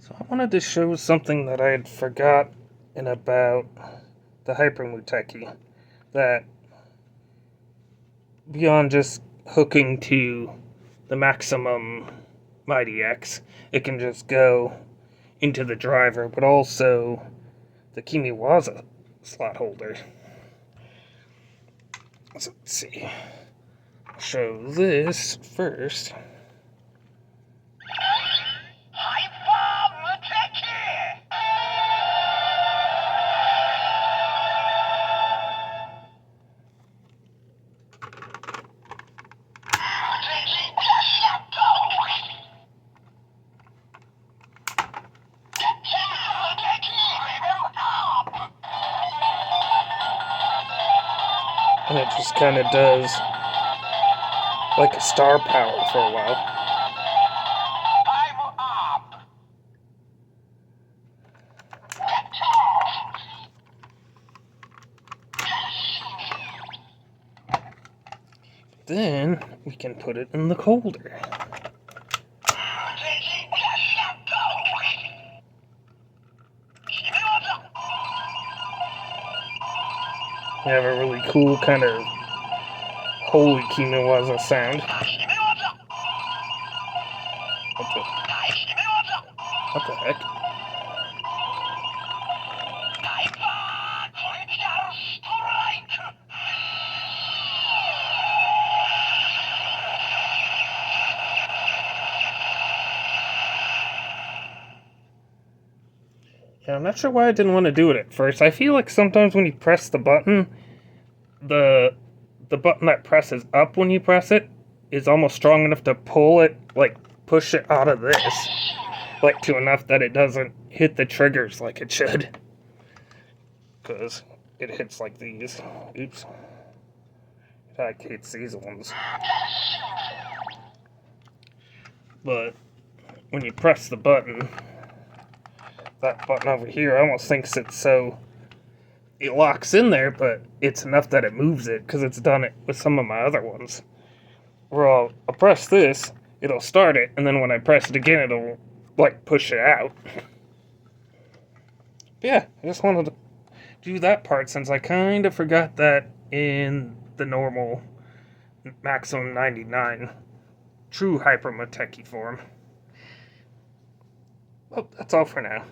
So I wanted to show something that I had forgotten about the Hyper Muteki. That beyond just hooking to the maximum Mighty X, it can just go into the driver, but also the Kimiwaza slot holder. So let's see. I'll show this first. Hyper Muteki! And it just kind of does like a star power for a while. I'm up! Then we can put it in the holder. We have a really cool kind of holy Kimiwaza sound. What the heck? Yeah, I'm not sure why I didn't want to do it at first. I feel like sometimes when you press the button, the button that presses up when you press it is almost strong enough to pull it, like push it out of this, like to enough that it doesn't hit the triggers like it should. Because it hits like these. Oops. It hits these ones. But when you press the button, that button over here almost thinks it's so it locks in there, but it's enough that it moves it because it's done it with some of my other ones. Where I'll press this, it'll start it, and then when I press it again, it'll like push it out. But yeah, I just wanted to do that part since I kind of forgot that in the normal maximum 99 true Hyper Muteki form. Well, that's all for now.